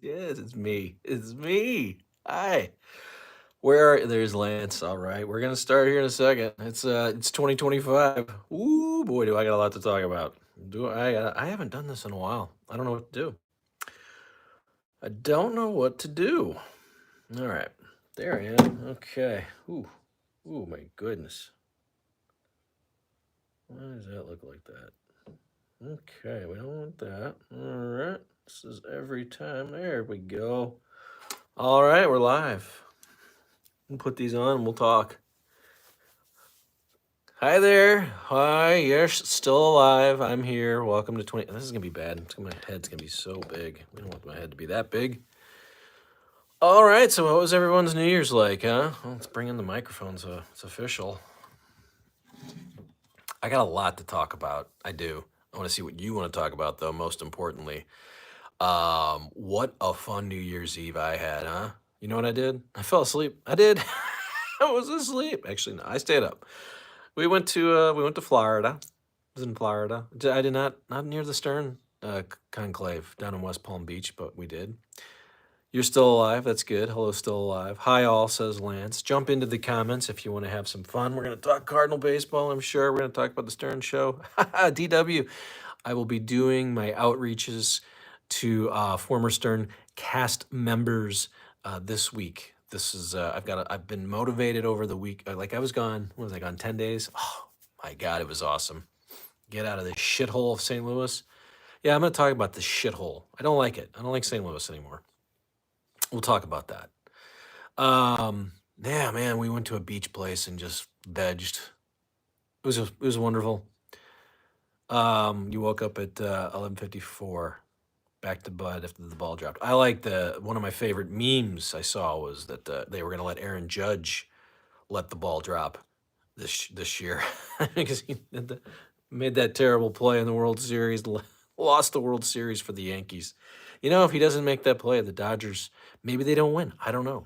Yes, it's me. It's me. Hi. Where there's Lance. All right. We're gonna start here in a second. It's 2025. Ooh, boy, do I got a lot to talk about. Do I haven't done this in a while. I don't know what to do. I don't know what to do. All right. There I am. Okay. Ooh. Ooh, my goodness. Why does that look like that? Okay, we don't want that. All right. This is every time. There we go. All right, we're live. We'll put these on and we'll talk. Hi there. Hi. Yes, still alive. I'm here. Welcome to 20. This is going to be bad. My head's going to be so big. We don't want my head to be that big. All right. So, what was everyone's New Year's like, huh? Well, let's bring in the microphone so it's official. I got a lot to talk about. I do. I want to see what you want to talk about, though, most importantly. What a fun New Year's Eve I had, huh? You know what I did? I fell asleep. I did. I was asleep. Actually, no, I stayed up. We went to Florida. I was in Florida. I did not near the Stern conclave down in West Palm Beach, but we did. You're still alive. That's good. Hello, still alive. Hi, all, says Lance. Jump into the comments if you want to have some fun. We're going to talk Cardinal baseball, I'm sure. We're going to talk about the Stern show. DW. I will be doing my outreaches to former Stern cast members this week. This is I've been motivated over the week. Like I was gone. What was I gone? 10 days. Oh my God, it was awesome. Get out of this shithole of St. Louis. Yeah, I'm going to talk about the shithole. I don't like it. I don't like St. Louis anymore. We'll talk about that. Yeah, man, we went to a beach place and just vegged. It was wonderful. You woke up at 11:54, back to Bud after the ball dropped. I like one of my favorite memes I saw was that they were going to let Aaron Judge let the ball drop this year because he made that terrible play in the World Series, lost the World Series for the Yankees. You know, if he doesn't make that play, the Dodgers maybe they don't win. I don't know.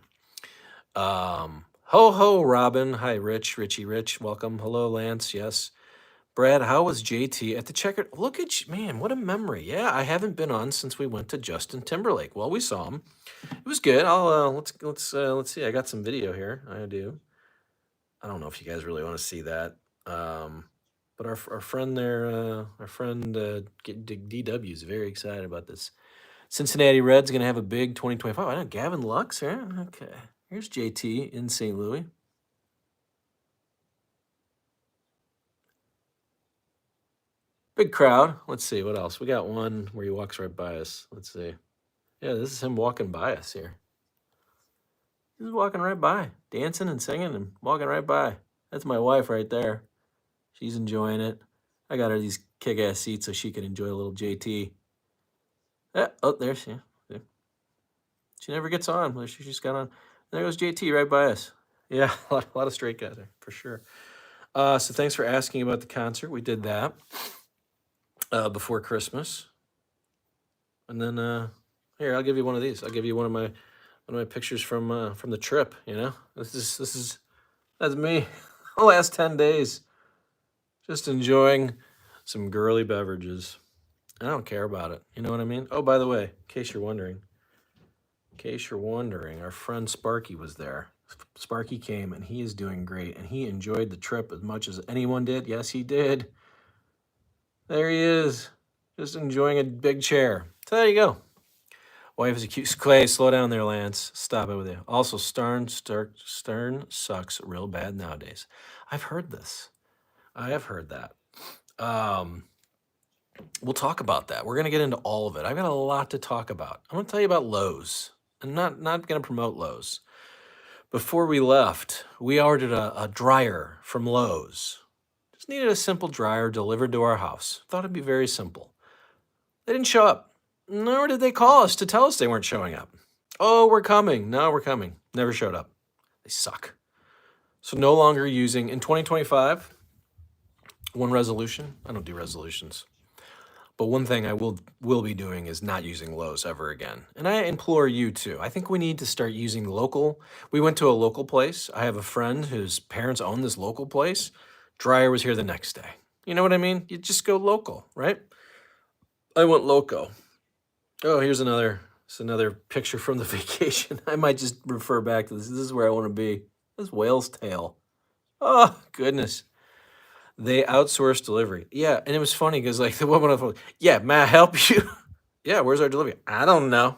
Ho ho, Robin. Hi, Richie Rich. Welcome. Hello, Lance. Yes. Brad, how was JT at the checkered? Look at you, man, what a memory. Yeah, I haven't been on since we went to Justin Timberlake. Well, we saw him. It was good. I'll let's see. I got some video here. I do. I don't know if you guys really want to see that. But our friend there, our friend DW is very excited about this. Cincinnati Reds going to have a big 2025. I know Gavin Lux, huh? Okay. Here's JT in St. Louis. Big crowd. Let's see what else. We got one where he walks right by us. Let's see. Yeah, this is him walking by us here. He's walking right by, dancing and singing and walking right by. That's my wife right there. She's enjoying it. I got her these kick-ass seats so she can enjoy a little JT. Yeah, oh, there she is. Yeah. She never gets on. But she just got on. There goes JT right by us. Yeah, a lot of straight guys there, for sure. So thanks for asking about the concert. We did that before Christmas. And then here, I'll give you one of these. I'll give you one of my pictures from the trip. You know, that's me. The last 10 days, just enjoying some girly beverages. I don't care about it. You know what I mean? Oh, by the way, in case you're wondering, our friend Sparky was there. Sparky came and he is doing great, and he enjoyed the trip as much as anyone did. Yes, he did. There he is, just enjoying a big chair. So there you go. Wife is a cute. Clay, slow down there, Lance. Stop it with you. Also, Stern sucks real bad nowadays. I've heard this. I have heard that. We'll talk about that. We're gonna get into all of it. I've got a lot to talk about. I'm gonna tell you about Lowe's. I'm not gonna promote Lowe's. Before we left, we ordered a dryer from Lowe's. Just needed a simple dryer delivered to our house. Thought it'd be very simple. They didn't show up. Nor did they call us to tell us they weren't showing up. Oh, we're coming. No, we're coming. Never showed up. They suck. So no longer using, in 2025, one resolution. I don't do resolutions. But one thing I will be doing is not using Lowe's ever again. And I implore you to. I think we need to start using local. We went to a local place. I have a friend whose parents own this local place. Dryer was here the next day. You know what I mean? You just go local, right? I went loco. Oh, here's another It's another picture from the vacation. I might just refer back to this. This is where I want to be. This whale's tail. Oh, goodness. They outsourced delivery. Yeah, and it was funny because like the woman on the phone, yeah, may I help you? Yeah, where's our delivery? I don't know.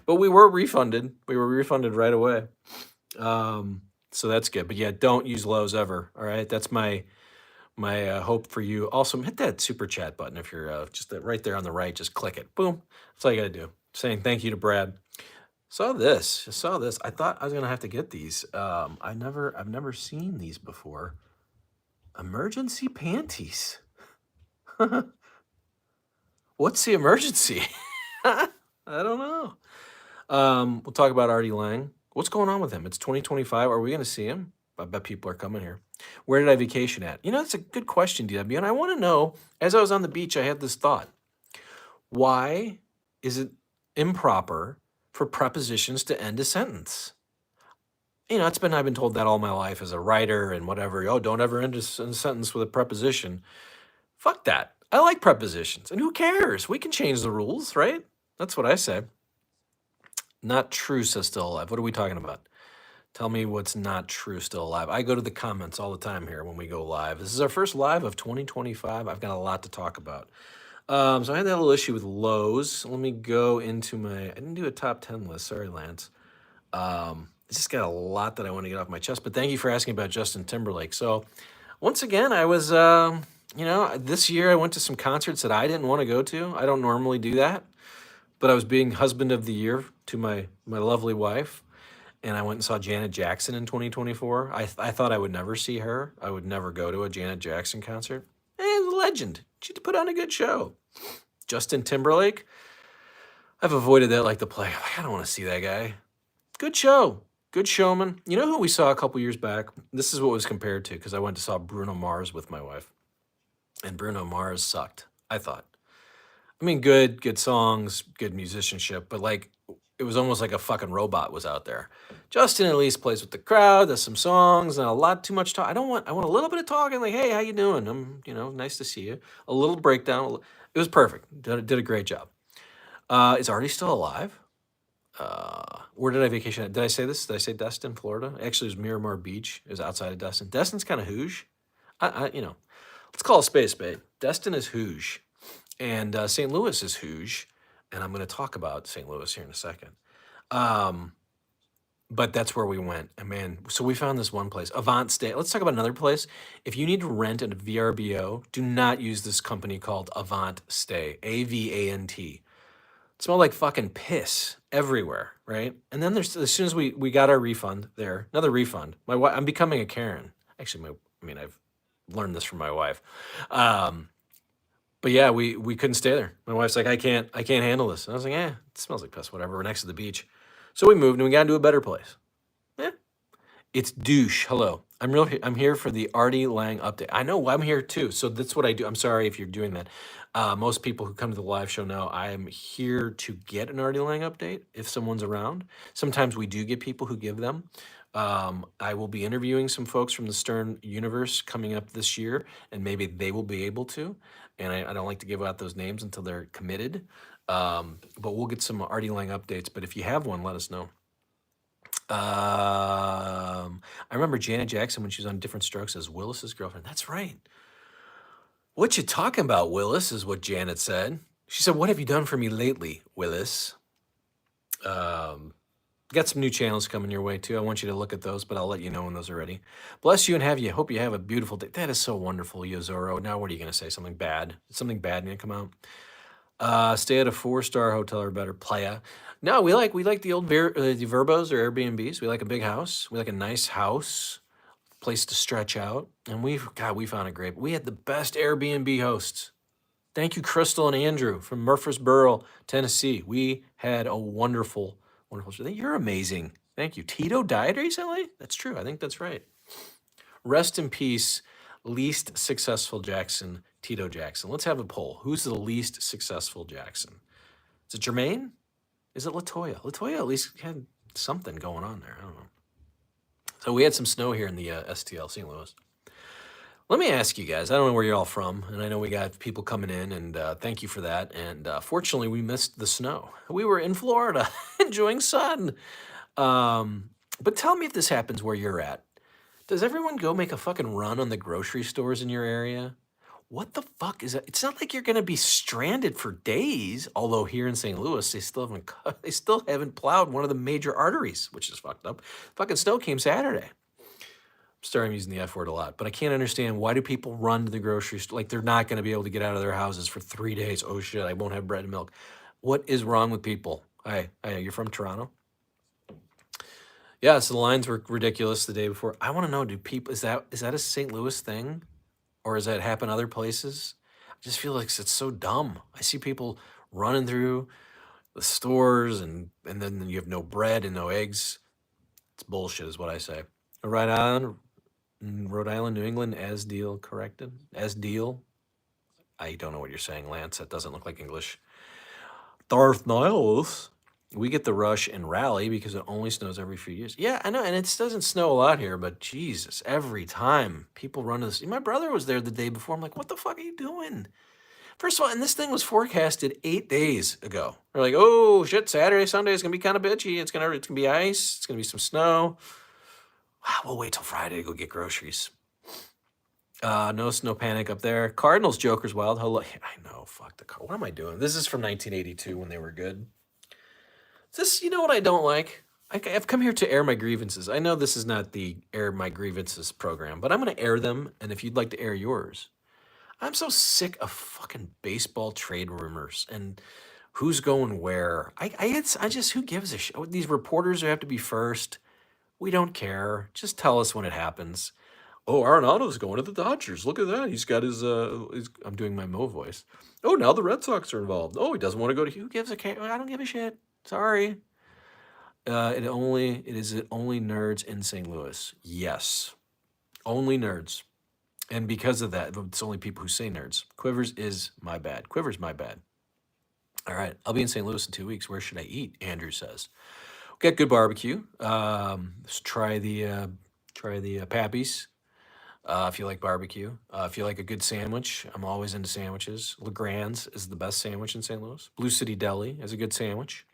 But we were refunded. We were refunded right away. So that's good. But yeah, don't use Lowe's ever. All right, that's my hope for you. Also, hit that super chat button if you're just right there on the right. Just click it. Boom. That's all you got to do. Saying thank you to Brad. Saw this. Just saw this. I thought I was gonna have to get these. I've never seen these before. Emergency panties. What's the emergency? I don't know. We'll talk about Artie Lange. What's going on with him? It's 2025. Are we going to see him? I bet people are coming here. Where did I vacation at? You know, it's a good question, DW. And I want to know, as I was on the beach, I had this thought. Why is it improper for prepositions to end a sentence? You know, I've been told that all my life as a writer and whatever. Oh, don't ever end a sentence with a preposition. Fuck that. I like prepositions. And who cares? We can change the rules, right? That's what I say. Not true, says Still Alive. What are we talking about? Tell me what's not true, Still Alive. I go to the comments all the time here when we go live. This is our first live of 2025. I've got a lot to talk about. So I had that little issue with Lowe's. Let me go into I didn't do a top 10 list. Sorry, Lance. I just got a lot that I want to get off my chest. But thank you for asking about Justin Timberlake. So once again, I was, this year I went to some concerts that I didn't want to go to. I don't normally do that. But I was being husband of the year to my lovely wife, and I went and saw Janet Jackson in 2024. I thought I would never see her. I would never go to a Janet Jackson concert. And a legend. She put on a good show. Justin Timberlake, I've avoided that like the plague. I don't want to see that guy. Good show. Good showman. You know who we saw a couple years back? This is what it was compared to because I went to saw Bruno Mars with my wife. And Bruno Mars sucked, I thought. I mean, good songs, good musicianship, but like it was almost like a fucking robot was out there. Justin at least plays with the crowd. There's some songs and a lot too much talk. I want a little bit of talking. Like, hey, how you doing? Nice to see you. A little breakdown. It was perfect. Did a great job. Is Artie still alive? Where did I vacation at? Did I say this? Did I say Destin, Florida? Actually, it was Miramar Beach. It was outside of Destin. Destin's kind of hooge. Let's call a spade a spade. Destin is hooge. And St. Louis is hooge, and I'm going to talk about St. Louis here in a second. But that's where we went. And man, so we found this one place, Avant Stay. Let's talk about another place. If you need to rent a VRBO, do not use this company called Avant Stay, AVANT. It smelled like fucking piss everywhere, right? And then as soon as we got our refund there, another refund. My wife, I'm becoming a Karen. Actually, I've learned this from my wife. But yeah, we couldn't stay there. My wife's like, I can't handle this. And I was like, it smells like piss, whatever. We're next to the beach. So we moved and we got into a better place. Yeah. It's douche. Hello. I'm here for the Artie Lange update. I know I'm here too. So that's what I do. I'm sorry if you're doing that. Most people who come to the live show know I am here to get an Artie Lange update if someone's around. Sometimes we do get people who give them. I will be interviewing some folks from the Stern universe coming up this year, and maybe they will be able to. And I don't like to give out those names until they're committed. But we'll get some Artie Lange updates. But if you have one, let us know. I remember Janet Jackson when she was on Different Strokes as Willis's girlfriend. That's right. What you talking about, Willis, is what Janet said. She said, what have you done for me lately, Willis? Got some new channels coming your way, too. I want you to look at those, but I'll let you know when those are ready. Bless you and have you. Hope you have a beautiful day. That is so wonderful, Yozoro. Now, what are you going to say? Something bad? Something bad going to come out? Stay at a 4-star hotel or better. Playa. No, we like the old the Verbos or Airbnbs. We like a big house. We like a nice house, place to stretch out. And we found a great. We had the best Airbnb hosts. Thank you, Crystal and Andrew from Murfreesboro, Tennessee. We had a wonderful show. You're amazing. Thank you. Tito died recently? That's true. I think that's right. Rest in peace, least successful Jackson, Tito Jackson. Let's have a poll. Who's the least successful Jackson? Is it Jermaine? Is it LaToya? LaToya at least had something going on there. I don't know. So we had some snow here in the STL, St. Louis. Let me ask you guys. I don't know where you're all from, and I know we got people coming in, and thank you for that. And fortunately, we missed the snow. We were in Florida enjoying sun. But tell me if this happens where you're at. Does everyone go make a fucking run on the grocery stores in your area? What the fuck is that? It's not like you're gonna be stranded for days. Although here in St. Louis, they still haven't plowed one of the major arteries, which is fucked up. Fucking snow came Saturday. Sorry, I'm using the F word a lot, but I can't understand why do people run to the grocery store like they're not going to be able to get out of their houses for 3 days. Oh shit, I won't have bread and milk. What is wrong with people? Hi, you're from Toronto? Yeah, so the lines were ridiculous the day before. I want to know, do people is that a St. Louis thing, or does that happen other places? I just feel like it's so dumb. I see people running through the stores, and then you have no bread and no eggs. It's bullshit, is what I say. Right on. Rhode Island, New England, as deal corrected. As deal. I don't know what you're saying, Lance. That doesn't look like English. Darth Niles. We get the rush and rally because it only snows every few years. Yeah, I know, and it doesn't snow a lot here, but Jesus, every time people run to this. My brother was there the day before. I'm like, what the fuck are you doing? First of all, and this thing was forecasted 8 days ago. They're like, oh shit, Saturday, Sunday is gonna be kind of bitchy. It's gonna be ice. It's gonna be some snow. We'll wait till Friday to go get groceries. No snow panic up there. Cardinals, Joker's wild. Hello. I know. Fuck the car. What am I doing? This is from 1982 when they were good. This, you know what I don't like? I've come here to air my grievances. I know this is not the air my grievances program, but I'm going to air them. And if you'd like to air yours, I'm so sick of fucking baseball trade rumors and who's going where. I just, who gives a shit? These reporters who have to be first. We don't care. Just tell us when it happens. Oh, Arenado's going to the Dodgers. Look at that. He's got his I'm doing my Mo voice. Oh, now the Red Sox are involved. Oh, he doesn't want to go to. Who gives a care? I don't give a shit. Sorry. It only nerds in St. Louis. Yes, only nerds, and because of that, it's only people who say nerds. Quivers is my bad. Quivers my bad. All right, I'll be in St. Louis in 2 weeks. Where should I eat? Andrew says. We got good barbecue. Let's try the Pappy's. If you like barbecue, if you like a good sandwich, I'm always into sandwiches. Legrand's is the best sandwich in St. Louis. Blue City Deli is a good sandwich.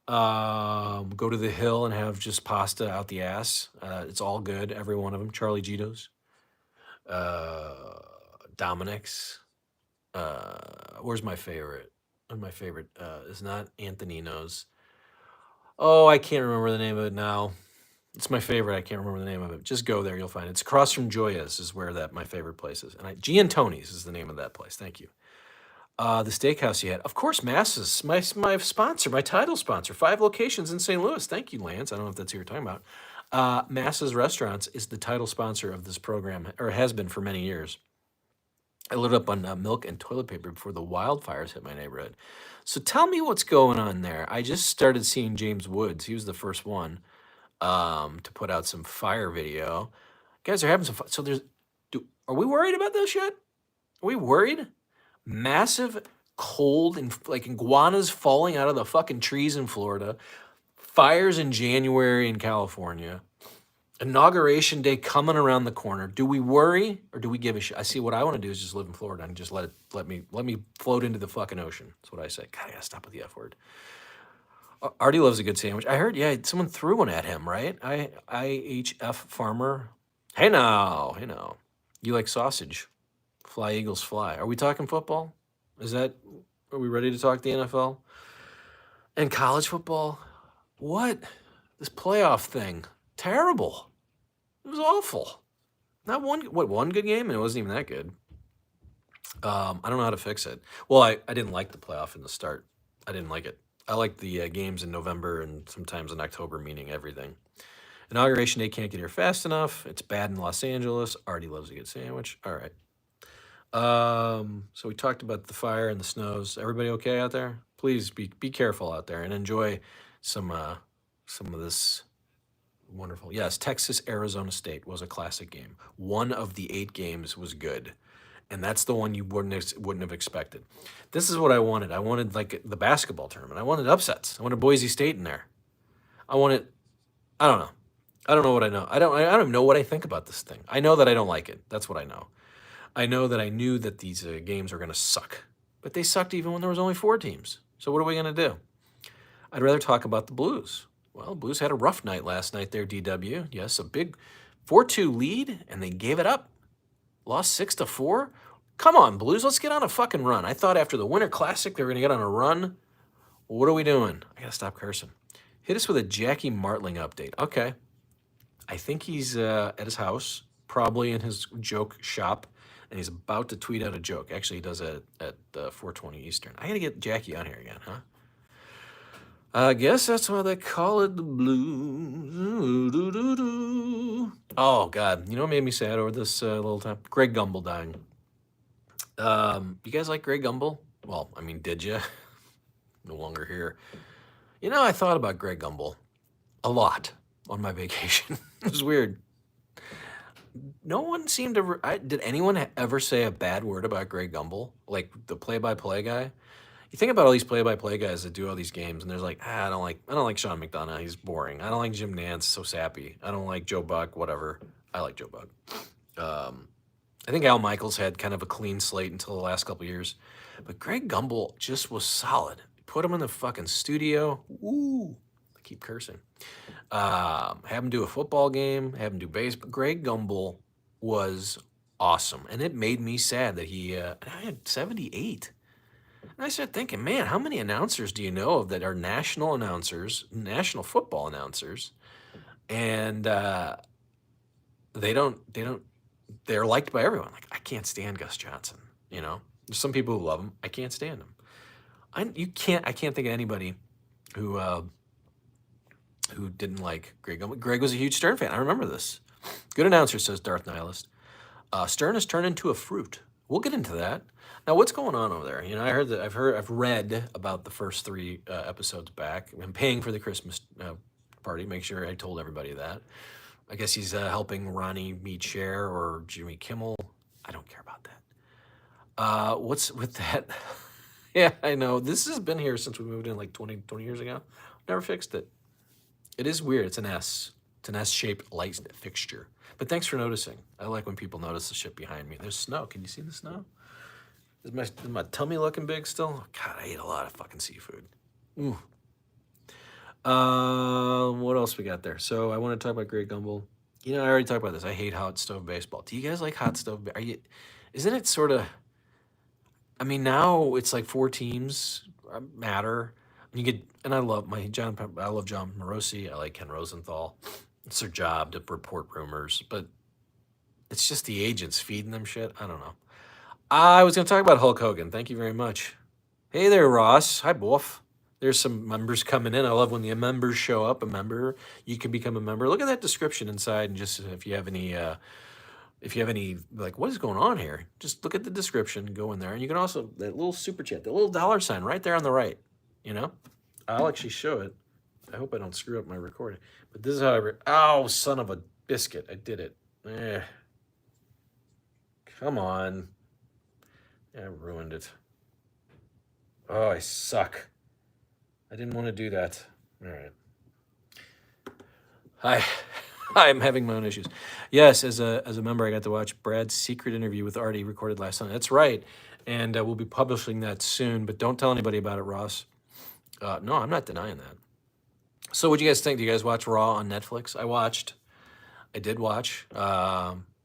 Go to the Hill and have just pasta out the ass. It's all good, every one of them. Charlie Gito's, Dominic's. Where's my favorite? My favorite is not Antonino's. Oh, I can't remember the name of it now. It's my favorite. I can't remember the name of it. Just go there, you'll find it. It's across from Joya's is where that my favorite place is. And Giantoni's is the name of that place. Thank you. The steakhouse you had. Of course, Masses, my sponsor, my title sponsor. 5 locations in St. Louis. Thank you, Lance. I don't know if that's who you're talking about. Masses Restaurants is the title sponsor of this program, or has been for many years. I loaded up on milk and toilet paper before the wildfires hit my neighborhood. So tell me what's going on there. I just started seeing James Woods. He was the first one to put out some fire video. Guys are having some fun. So are we worried about this shit? Are we worried? Massive cold and like iguanas falling out of the fucking trees in Florida. Fires in January in California. Inauguration day coming around the corner. Do we worry or do we give a shit? I see what I want to do is just live in Florida and just let me float into the fucking ocean. That's what I say. God, I gotta stop with the F word. Artie loves a good sandwich. I heard, yeah, someone threw one at him, right? IHF Farmer. Hey now. You like sausage. Fly Eagles fly. Are we talking football? Are we ready to talk the NFL? And college football? What? This playoff thing. Terrible. It was awful. Not one good game? And it wasn't even that good. I don't know how to fix it. Well, I didn't like the playoff in the start. I didn't like it. I like the games in November and sometimes in October, meaning everything. Inauguration day can't get here fast enough. It's bad in Los Angeles. Artie loves a good sandwich. All right. So we talked about the fire and the snows. Everybody okay out there? Please be careful out there and enjoy some of this wonderful. Yes, Texas Arizona State was a classic game. One of the 8 games was good. And that's the one you wouldn't have expected. This is what I wanted. I wanted like the basketball tournament. I wanted upsets. I wanted Boise State in there. I don't know. I don't know what I know. I don't even know what I think about this thing. I know that I don't like it. That's what I know. I know that I knew that these games were going to suck, but they sucked even when there was only 4 teams. So what are we going to do? I'd rather talk about the Blues. Well, Blues had a rough night last night there, DW. Yes, a big 4-2 lead, and they gave it up. Lost 6-4. Come on, Blues, let's get on a fucking run. I thought after the Winter Classic they were going to get on a run. What are we doing? I got to stop cursing. Hit us with a Jackie Martling update. Okay. I think he's at his house, probably in his joke shop, and he's about to tweet out a joke. Actually, he does it at 4:20 Eastern. I got to get Jackie on here again, huh? I guess that's why they call it the blues. Oh God, you know what made me sad over this little time? Greg Gumbel dying. You guys like Greg Gumbel? Well, I mean, did you? No longer here. You know, I thought about Greg Gumbel a lot on my vacation. It was weird. No one seemed to. Did anyone ever say a bad word about Greg Gumbel, like the play-by-play guy? You think about all these play-by-play guys that do all these games, and there's like, I don't like Sean McDonough. He's boring. I don't like Jim Nantz. So sappy. I don't like Joe Buck. Whatever. I like Joe Buck. I think Al Michaels had kind of a clean slate until the last couple years, but Greg Gumbel just was solid. Put him in the fucking studio. Woo! I keep cursing. Have him do a football game. Have him do baseball. Greg Gumbel was awesome, and it made me sad that he. I had 78. And I started thinking, man, how many announcers do you know of that are national announcers, national football announcers, and they're liked by everyone. Like I can't stand Gus Johnson. You know, there's some people who love him. I can't stand him. I can't think of anybody who didn't like Greg Gumbel. Greg was a huge Stern fan. I remember this. Good announcer, says Darth Nihilist. Stern has turned into a fruit. We'll get into that. Now, what's going on over there? You know, I've read about the first 3 episodes back. I'm paying for the Christmas party. Make sure I told everybody that. I guess he's helping Ronnie meet Cher or Jimmy Kimmel. I don't care about that. What's with that? Yeah, I know. This has been here since we moved in like 20 years ago. Never fixed it. It is weird. It's an S. It's an S-shaped light fixture. But thanks for noticing. I like when people notice the shit behind me. There's snow. Can you see the snow? Is my tummy looking big still? God, I ate a lot of fucking seafood. Ooh. What else we got there? So I want to talk about Greg Gumbel. You know, I already talked about this. I hate hot stove baseball. Do you guys like hot stove? Isn't it sort of? I mean, now it's like 4 teams matter. You get, and I love John Morosi. I like Ken Rosenthal. It's their job to report rumors, but it's just the agents feeding them shit. I don't know. I was going to talk about Hulk Hogan. Thank you very much. Hey there, Ross. Hi, Wolf. There's some members coming in. I love when the members show up. A member, you can become a member. Look at that description inside, and just if you have any like, what is going on here? Just look at the description. Go in there, and you can also that little super chat, the little $sign right there on the right. You know, I'll actually show it. I hope I don't screw up my recording. But this is how oh, son of a biscuit. I did it. Come on. I ruined it. Oh, I suck. I didn't want to do that. All right. Hi. I'm having my own issues. Yes, as a member, I got to watch Brad's secret interview with Artie recorded last night. That's right. And we'll be publishing that soon, but don't tell anybody about it, Ross. No, I'm not denying that. So what do you guys think? Do you guys watch Raw on Netflix? I did watch.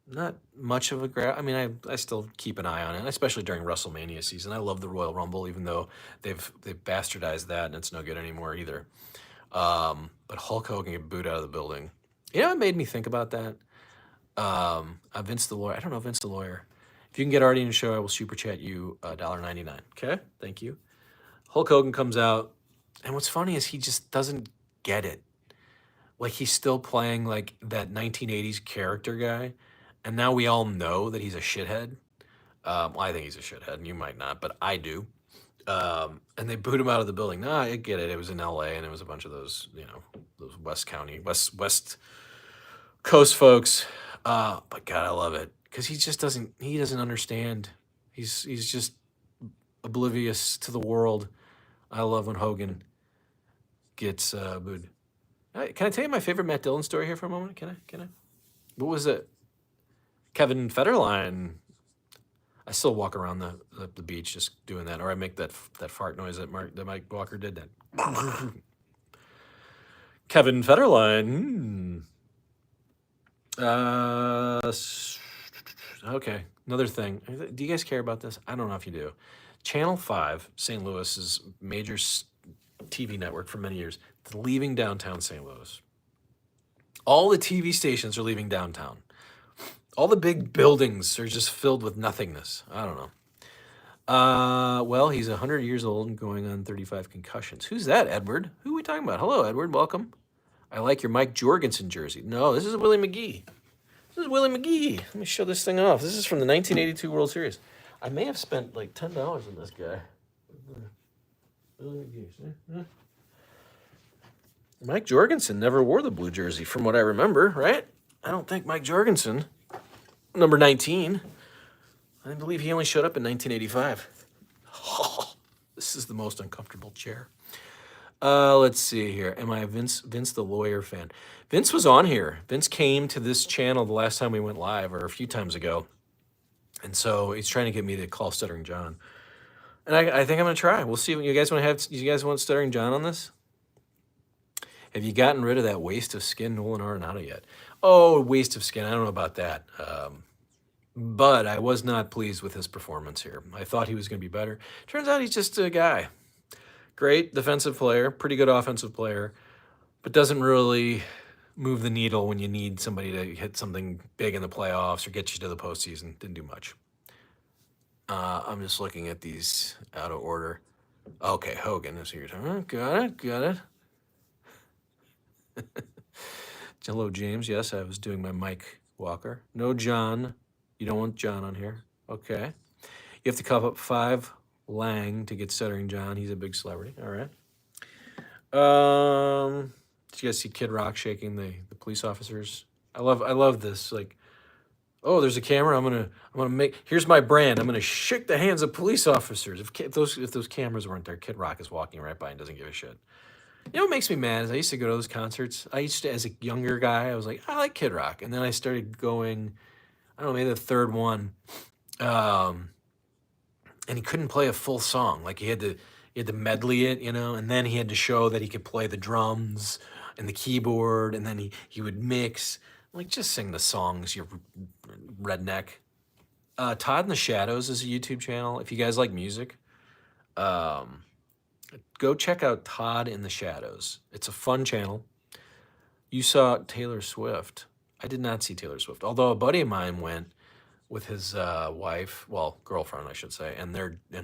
Not much of a I mean, I still keep an eye on it, especially during WrestleMania season. I love the Royal Rumble, even though they've bastardized that and it's no good anymore either. But Hulk Hogan get booed out of the building. You know, it made me think about that. Vince the Lawyer. I don't know Vince the Lawyer. If you can get Artie in the show, I will super chat you $1.99. Okay, thank you. Hulk Hogan comes out, and what's funny is he just doesn't get it. Like he's still playing like that 1980s character guy, and now we all know that he's a shithead. Well, I think he's a shithead, and you might not, but I do. And they boot him out of the building. Nah, I get it. It was in L.A. and it was a bunch of those, those West Coast folks. But God, I love it because he just doesn't. He doesn't understand. He's just oblivious to the world. I love when Hogan gets booed. Can I tell you my favorite Matt Dillon story here for a moment? Can I? What was it? Kevin Federline. I still walk around the beach just doing that, or I make that fart noise that Mike Walker did. That Kevin Federline. Okay, another thing. Do you guys care about this? I don't know if you do. Channel 5, St. Louis's major TV network for many years, is leaving downtown St. Louis. All the TV stations are leaving downtown. All the big buildings are just filled with nothingness. I don't know. Well, he's 100 years old and going on 35 concussions. Who's that, Edward? Who are we talking about? Hello, Edward. Welcome. I like your Mike Jorgensen jersey. No, this is Willie McGee. This is Willie McGee. Let me show this thing off. This is from the 1982 World Series. I may have spent like $10 on this guy. Willie McGee. See? Mike Jorgensen never wore the blue jersey, from what I remember, right? I don't think Mike Jorgensen, number 19, I believe he only showed up in 1985. Oh, this is the most uncomfortable chair. Let's see here. Am I a Vince the lawyer fan? Vince was on here. Vince came to this channel the last time we went live, or a few times ago. And so he's trying to get me to call Stuttering John. And I think I'm going to try. We'll see. You guys want Stuttering John on this? Have you gotten rid of that waste of skin Nolan Arenado yet? Oh, waste of skin. I don't know about that. But I was not pleased with his performance here. I thought he was going to be better. Turns out he's just a guy. Great defensive player, pretty good offensive player, but doesn't really move the needle when you need somebody to hit something big in the playoffs or get you to the postseason. Didn't do much. I'm just looking at these out of order. Okay, Hogan is here. Got it. Hello, James. Yes, I was doing my Mike Walker. No John. You don't want John on here. Okay. You have to cough up 5 Lange to get Stuttering John. He's a big celebrity. All right. Did you guys see Kid Rock shaking the police officers? I love this. Like, oh, there's a camera. I'm gonna make. Here's my brand. I'm gonna shake the hands of police officers. If those cameras weren't there, Kid Rock is walking right by and doesn't give a shit. You know what makes me mad is I used to go to those concerts. I used to, as a younger guy, I was like, I like Kid Rock, and then I started going. I don't know, maybe the third one. And he couldn't play a full song. Like he had to medley it, and then he had to show that he could play the drums and the keyboard, and then he would mix. Like, just sing the songs, you redneck. Todd in the Shadows is a YouTube channel. If you guys like music, go check out Todd in the Shadows. It's a fun channel. You saw Taylor Swift. I did not see Taylor Swift, although a buddy of mine went with his wife, well, girlfriend, I should say, and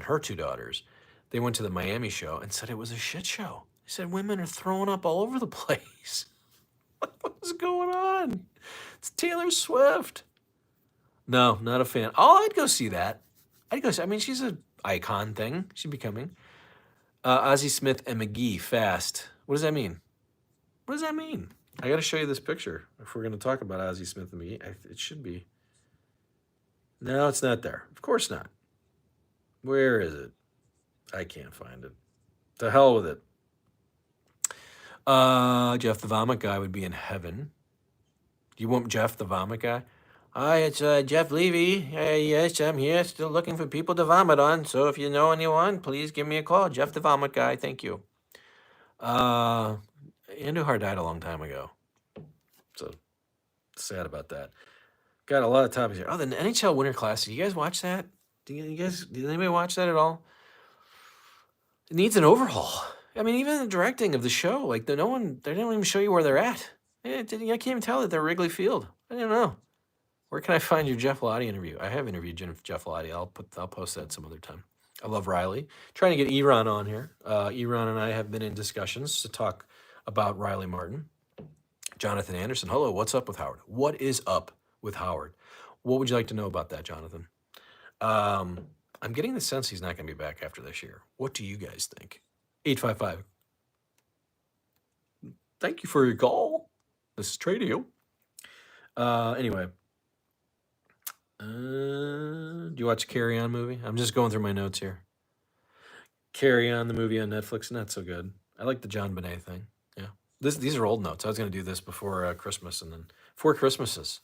her 2 daughters. They went to the Miami show and said it was a shit show. They said women are throwing up all over the place. What is going on? It's Taylor Swift. No, not a fan. Oh, I'd go see that. I mean, she's an icon thing. She's becoming. Ozzie Smith and McGee, fast. What does that mean? What does that mean? I got to show you this picture if we're going to talk about Ozzie Smith and McGee. It should be. No, it's not there. Of course not. Where is it? I can't find it. To hell with it. Jeff the Vomit Guy would be in heaven. Do you want Jeff the Vomit Guy? Hi, it's Jeff Levy. Yes, I'm here still looking for people to vomit on. So if you know anyone, please give me a call. Jeff the Vomit Guy. Thank you. Andujar died a long time ago. So sad about that. Got a lot of topics here. Oh, the NHL Winter Classic. You guys watch that? Did anybody watch that at all? It needs an overhaul. I mean, even the directing of the show, like they don't even show you where they're at. I can't even tell that they're Wrigley Field. I don't know. Where can I find your Jeff Lottie interview? I have interviewed Jeff Lottie. I'll post that some other time. I love Riley. Trying to get Eron on here. Eron and I have been in discussions to talk about Riley Martin. Jonathan Anderson. Hello, what's up with Howard? What is up with Howard? What would you like to know about that, Jonathan? I'm getting the sense he's not going to be back after this year. What do you guys think? 855. Thank you for your call. This is Tradio. Anyway. Do you watch Carry On movie? I'm just going through my notes here. Carry On, the movie on Netflix, not so good. I like the John Bonet thing. Yeah. These are old notes. I was going to do this before Christmas, and then 4 Christmases.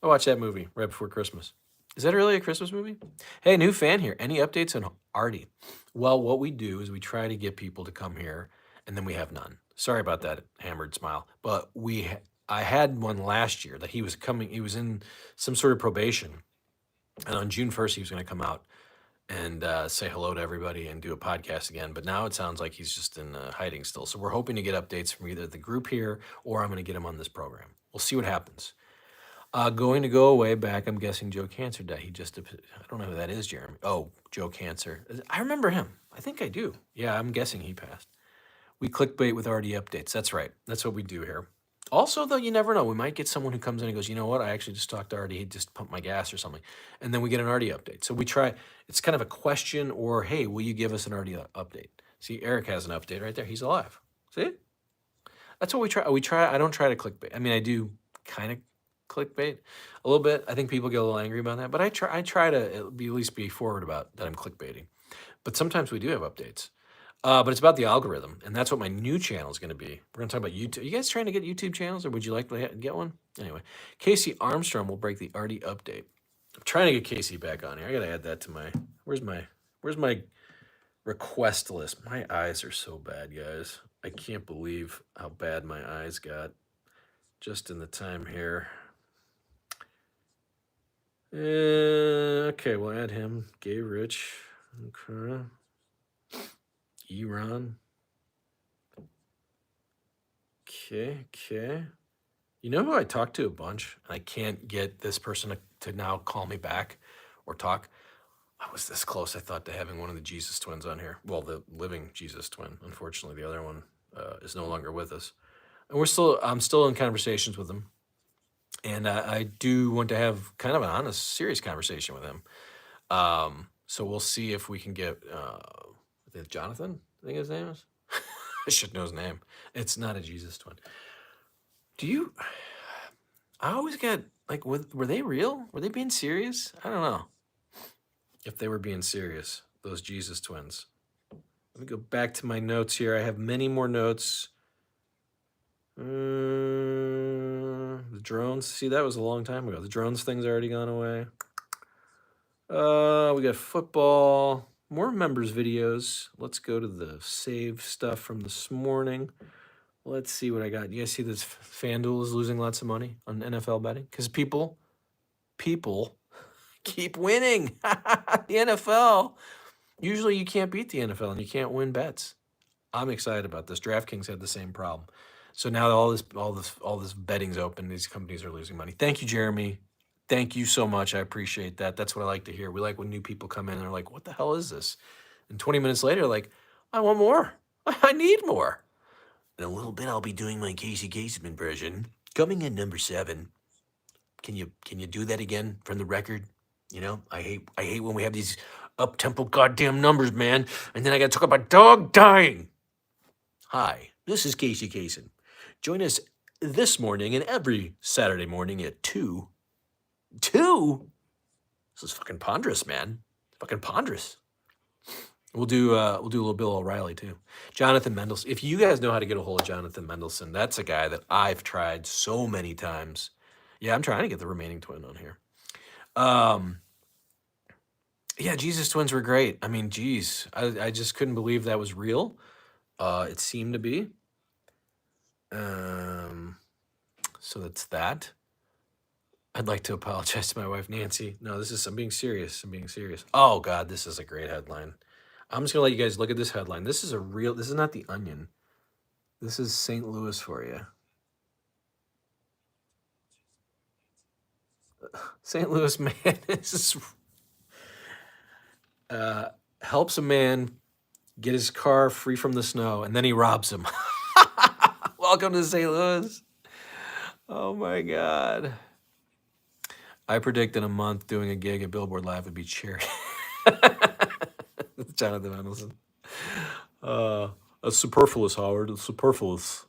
I watched that movie right before Christmas. Is that really a Christmas movie? Hey, new fan here. Any updates on Artie? Well, what we do is we try to get people to come here, and then we have none. Sorry about that, hammered smile. But I had one last year that he was coming. He was in some sort of probation, and on June 1st he was going to come out and say hello to everybody and do a podcast again. But now it sounds like he's just in hiding still. So we're hoping to get updates from either the group here or I'm going to get him on this program. We'll see what happens. Going to go away back. I'm guessing Joe Cancer died. I don't know who that is, Jeremy. Oh, Joe Cancer. I remember him. I think I do. Yeah, I'm guessing he passed. We clickbait with Artie updates. That's right. That's what we do here. Also, though, you never know. We might get someone who comes in and goes, you know what? I actually just talked to Artie. He just pumped my gas or something. And then we get an Artie update. So we try, it's kind of a question or, hey, will you give us an Artie update? See, Eric has an update right there. He's alive. See? That's what we try. I don't try to clickbait. I mean, I do kind of clickbait a little bit. I think people get a little angry about that. But I try to at least be forward about that I'm clickbaiting. But sometimes we do have updates. But it's about the algorithm, and that's what my new channel is going to be. We're going to talk about YouTube. Are you guys trying to get YouTube channels, or would you like to get one? Anyway, Casey Armstrong will break the Artie update. I'm trying to get Casey back on here. I got to add that to my. Where's my request list? My eyes are so bad, guys. I can't believe how bad my eyes got just in the time here. Okay, we'll add him. Gay Rich. Okay. Iran. Okay. You know who I talked to a bunch? I can't get this person to now call me back or talk. I was this close, I thought, to having one of the Jesus twins on here. Well, the living Jesus twin. Unfortunately, the other one is no longer with us. And I'm still in conversations with him. And I do want to have kind of an honest, serious conversation with him. So we'll see if we can get Jonathan, I think his name is. I should know his name. It's not a Jesus twin. I always get, like, were they real? Were they being serious? I don't know if they were being serious, those Jesus twins. Let me go back to my notes here. I have many more notes. The drones. See, that was a long time ago. The drones thing's already gone away. We got football. More members videos. Let's go to the save stuff from this morning. Let's see what I got. You guys see this FanDuel is losing lots of money on NFL betting? Because people keep winning. The NFL. Usually you can't beat the NFL and you can't win bets. I'm excited about this. DraftKings had the same problem. So now all this betting's open. These companies are losing money. Thank you, Jeremy. Thank you so much. I appreciate that. That's what I like to hear. We like when new people come in and they're like, what the hell is this? And 20 minutes later, like, I want more. I need more. In a little bit, I'll be doing my Casey Kasem impression. Coming in number 7. Can you do that again from the record? You know, I hate when we have these up-tempo goddamn numbers, man. And then I got to talk about dog dying. Hi, this is Casey Kasem. Join us this morning and every Saturday morning at 2. 2? This is fucking ponderous, man. Fucking ponderous. We'll do a little Bill O'Reilly too. Jonathan Mendelson. If you guys know how to get a hold of Jonathan Mendelson, that's a guy that I've tried so many times. Yeah, I'm trying to get the remaining twin on here. Yeah, Jesus twins were great. I mean, geez, I just couldn't believe that was real. It seemed to be. So that's that. I'd like to apologize to my wife, Nancy. No, I'm being serious. Oh, God, this is a great headline. I'm just going to let you guys look at this headline. This is not The Onion. This is St. Louis for you. St. Louis man helps a man get his car free from the snow, and then he robs him. Welcome to St. Louis. Oh, my God. I predict in a month doing a gig at Billboard Live would be charity. Jonathan Mendelson. That's superfluous, Howard. It's superfluous.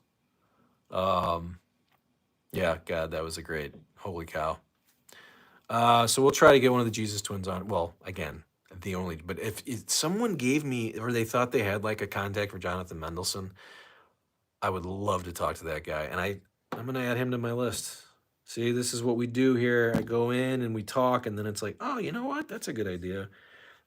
Yeah, God, that was a great. Holy cow. So we'll try to get one of the Jesus twins on. Well, again, but if someone gave me, or they thought they had like a contact for Jonathan Mendelson, I would love to talk to that guy, and I'm gonna add him to my list. See, this is what we do here. I go in and we talk, and then it's like, oh, you know what? That's a good idea.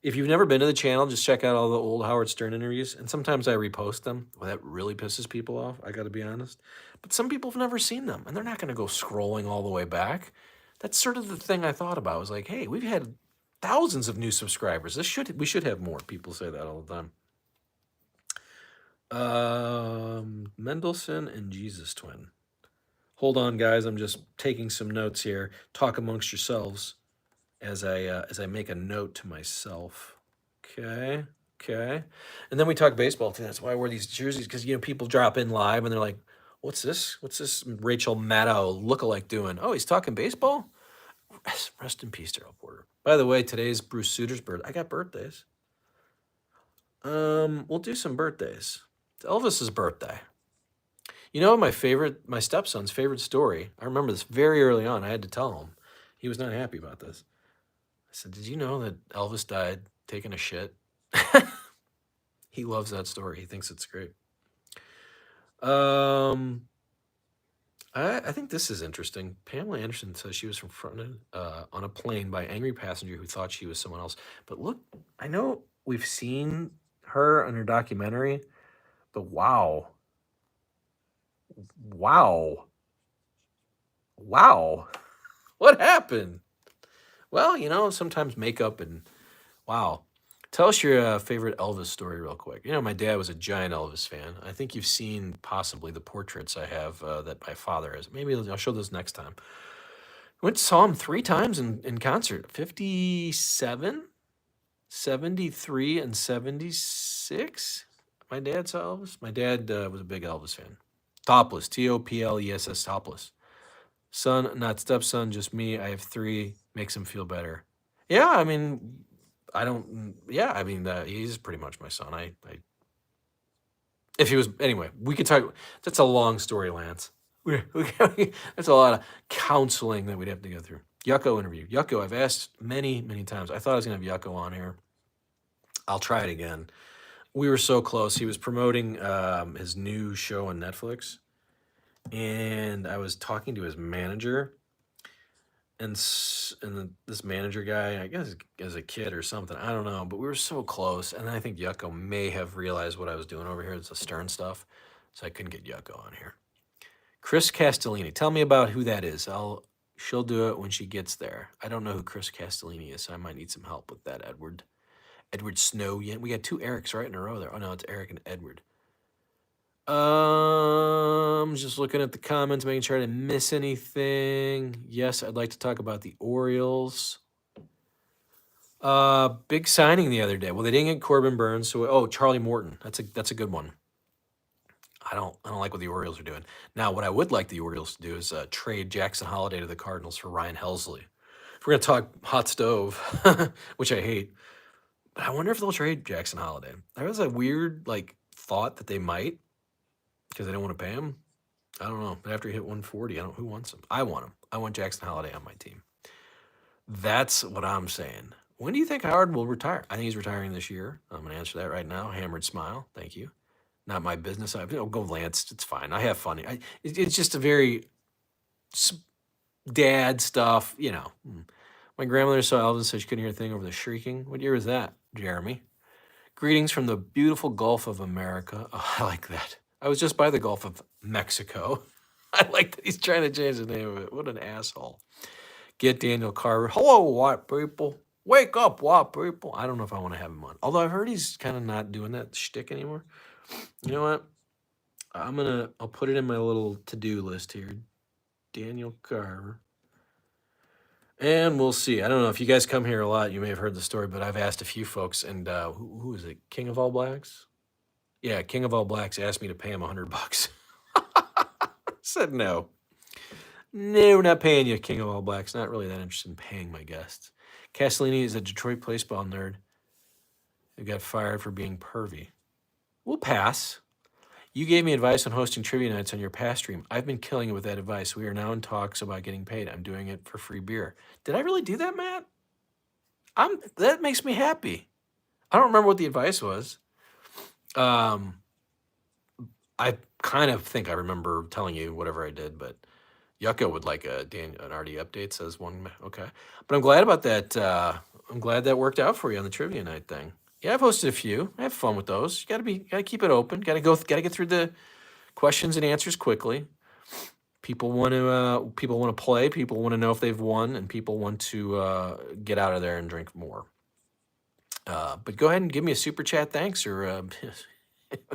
If you've never been to the channel, just check out all the old Howard Stern interviews, and sometimes I repost them. Well, that really pisses people off. I got to be honest, but some people have never seen them, and they're not going to go scrolling all the way back. That's sort of the thing I thought about. I was like, hey, we've had thousands of new subscribers. We should have more. People say that all the time. Mendelssohn and Jesus Twin. Hold on, guys. I'm just taking some notes here. Talk amongst yourselves as I make a note to myself. Okay, okay. And then we talk baseball too. That's why I wear these jerseys, because people drop in live and they're like, "What's this? What's this Rachel Maddow lookalike doing? Oh, he's talking baseball. Rest in peace, Daryl Porter. By the way, today's Bruce Suter's birthday. I got birthdays. We'll do some birthdays. It's Elvis's birthday. My stepson's favorite story. I remember this very early on. I had to tell him. He was not happy about this. I said, "Did you know that Elvis died taking a shit?" He loves that story. He thinks it's great. I think this is interesting. Pamela Anderson says she was confronted on a plane by an angry passenger who thought she was someone else. But look, I know we've seen her in her documentary, but wow. What happened? Well, sometimes makeup and wow. Tell us your favorite Elvis story real quick. My dad was a giant Elvis fan. I think you've seen possibly the portraits I have that my father has. Maybe I'll show those next time. Saw him 3 times in concert. 57, 73, and 76. My dad saw Elvis. My dad was a big Elvis fan. Topless, Topless, topless. Son, not stepson, just me. I have 3. Makes him feel better. Yeah, I mean, I don't. Yeah, I mean, he's pretty much my son. If he was anyway, we could talk. That's a long story, Lance. That's a lot of counseling that we'd have to go through. Yucko interview. Yucko, I've asked many, many times. I thought I was gonna have Yucko on here. I'll try it again. We were so close. He was promoting his new show on Netflix, and I was talking to his manager, and this manager guy, I guess, as a kid or something, I don't know, but we were so close, and I think Yucko may have realized what I was doing over here. It's the Stern stuff, so I couldn't get Yucko on here. Chris Castellini, tell me about who that is. She'll do it when she gets there. I don't know who Chris Castellini is, so I might need some help with that, Edward. Edward Snow. Yeah, we got 2 Erics right in a row there. Oh no, it's Eric and Edward. Just looking at the comments, making sure I didn't miss anything. Yes, I'd like to talk about the Orioles. Big signing the other day. Well, they didn't get Corbin Burns, so Charlie Morton. That's a good one. I don't like what the Orioles are doing. Now, what I would like the Orioles to do is trade Jackson Holliday to the Cardinals for Ryan Helsley. If we're gonna talk hot stove, which I hate, but I wonder if they'll trade Jackson Holliday. There was a weird thought that they might, because they don't want to pay him. I don't know. But after he hit 140, who wants him? I want him. I want Jackson Holliday on my team. That's what I'm saying. When do you think Howard will retire? I think he's retiring this year. I'm going to answer that right now. Hammered smile. Thank you. Not my business. Go Lance. It's fine. I have fun. It's just a very dad stuff, My grandmother saw Elvis, said she couldn't hear a thing over the shrieking. What year was that, Jeremy? Greetings from the beautiful Gulf of America. Oh, I like that. I was just by the Gulf of Mexico. I like that he's trying to change the name of it. What an asshole. Get Daniel Carver. Hello, white people. Wake up, white people. I don't know if I want to have him on. Although I've heard he's kind of not doing that shtick anymore. You know what? I'll put it in my little to-do list here. Daniel Carver. And we'll see. I don't know if you guys come here a lot. You may have heard the story, but I've asked a few folks, and who is it? King of All Blacks? Yeah, King of All Blacks asked me to pay him $100. Said no. No, not paying you, King of All Blacks. Not really that interested in paying my guests. Castellini is a Detroit baseball nerd who got fired for being pervy. We'll pass. You gave me advice on hosting trivia nights on your past stream. I've been killing it with that advice. We are now in talks about getting paid. I'm doing it for free beer. Did I really do that, Matt? That makes me happy. I don't remember what the advice was. I I kind of think I remember telling you whatever I did, but Yucca would like an Artie update, says one. Okay. But I'm glad about that. I'm glad that worked out for you on the trivia night thing. Yeah, I've hosted a few. I have fun with those. Gotta keep it open. Gotta get through the questions and answers quickly. People want to play. People want to know if they've won, and people want to get out of there and drink more. But go ahead and give me a super chat, thanks, or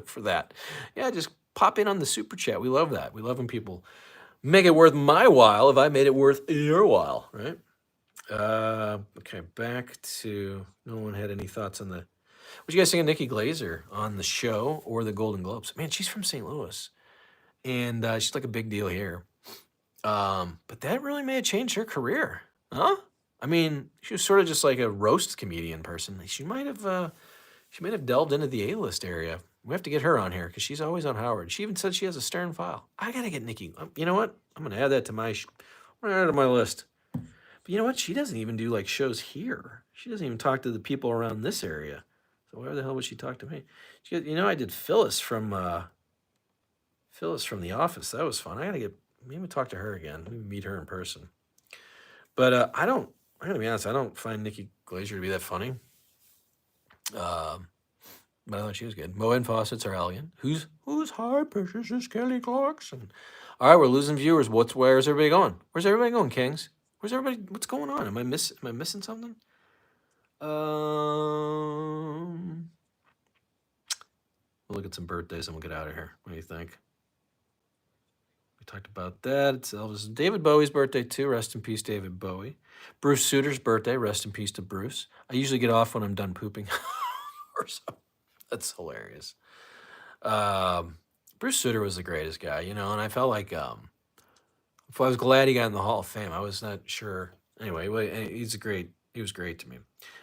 for that. Yeah, just pop in on the super chat. We love that. We love when people make it worth my while if I made it worth your while, right? Okay, back to no one had any thoughts on the. What you guys think of Nikki Glaser on the show or the Golden Globes? Man, she's from St. Louis, and she's like a big deal here. But that really may have changed her career, huh? I mean, she was sort of just like a roast comedian person. She might have delved into the A-list area. We have to get her on here because she's always on Howard. She even said she has a Stern file. I gotta get Nikki. You know what? I'm gonna add that to my list. But you know what? She doesn't even do like shows here. She doesn't even talk to the people around this area. So where the hell would she talk to me? I did Phyllis from The Office. That was fun. I gotta maybe talk to her again. Maybe meet her in person. But I gotta be honest. I don't find Nikki Glaser to be that funny. But I thought she was good. Moen faucets are elegant. Who's high precious is Kelly Clarkson? All right, we're losing viewers. Where's everybody going? Where's everybody going, Kings? Where's everybody? What's going on? Am I missing something? We'll look at some birthdays and we'll get out of here. What do you think? We talked about that. It's Elvis. David Bowie's birthday too. Rest in peace, David Bowie. Bruce Suter's birthday. Rest in peace to Bruce. I usually get off when I'm done pooping or so. That's hilarious. Bruce Sutter was the greatest guy, and I felt like I was glad he got in the Hall of Fame. I was not sure. Anyway, he was great to me.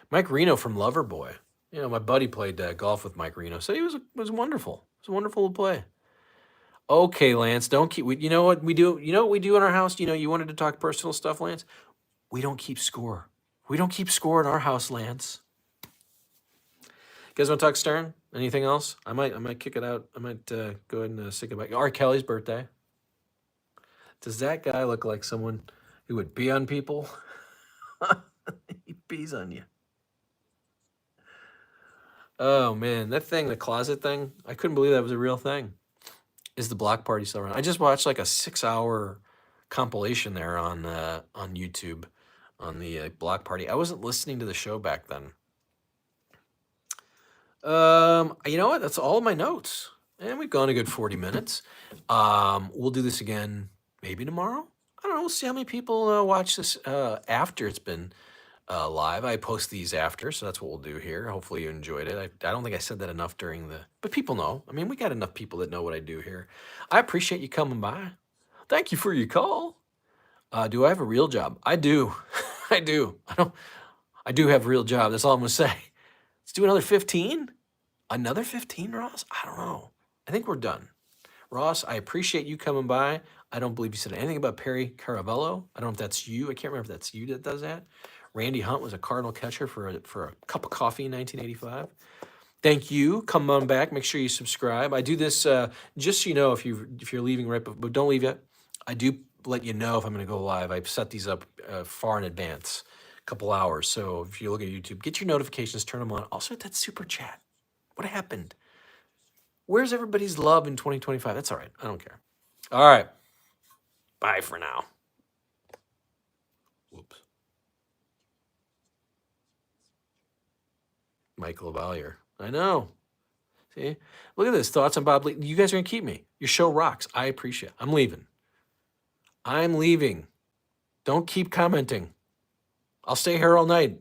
Mike Reno from Loverboy. My buddy played golf with Mike Reno, so he was wonderful. It was wonderful to play. Okay, Lance, don't keep. You know what we do? You know what we do in our house? You wanted to talk personal stuff, Lance. We don't keep score. We don't keep score in our house, Lance. You guys want to talk Stern? Anything else? I might kick it out. I might go ahead and say goodbye. R. Kelly's birthday. Does that guy look like someone who would pee on people? He pees on you. Oh man, that thing, the closet thing, I couldn't believe that was a real thing. Is the block party still around? I just watched like a 6-hour compilation there on YouTube on the block party. I wasn't listening to the show back then. You know what? That's all of my notes. And we've gone a good 40 minutes. We'll do this again maybe tomorrow. I don't know. We'll see how many people watch this after it's been live. I post these after, so that's what we'll do here. Hopefully you enjoyed it. I don't think I said that enough but people know. I mean, we got enough people that know what I do here. I appreciate you coming by. Thank you for your call. Do I have a real job? I do. I do. I do have a real job. That's all I'm going to say. Let's do another 15. Another 15, Ross? I don't know. I think we're done. Ross, I appreciate you coming by. I don't believe you said anything about Perry Caravello. I don't know if that's you. I can't remember if that's you that does that. Randy Hunt was a Cardinal catcher for a cup of coffee in 1985. Thank you. Come on back. Make sure you subscribe. I do this just so you know if you're leaving right, but don't leave yet. I do let you know if I'm going to go live. I've set these up far in advance, a couple hours. So if you look at YouTube, get your notifications, turn them on. Also hit that super chat. What happened? Where's everybody's love in 2025? That's all right. I don't care. All right. Bye for now. Whoops. Michael Valier. I know. See? Look at this. Thoughts on Bob Lee. You guys are going to keep me. Your show rocks. I appreciate it. I'm leaving. I'm leaving. Don't keep commenting. I'll stay here all night.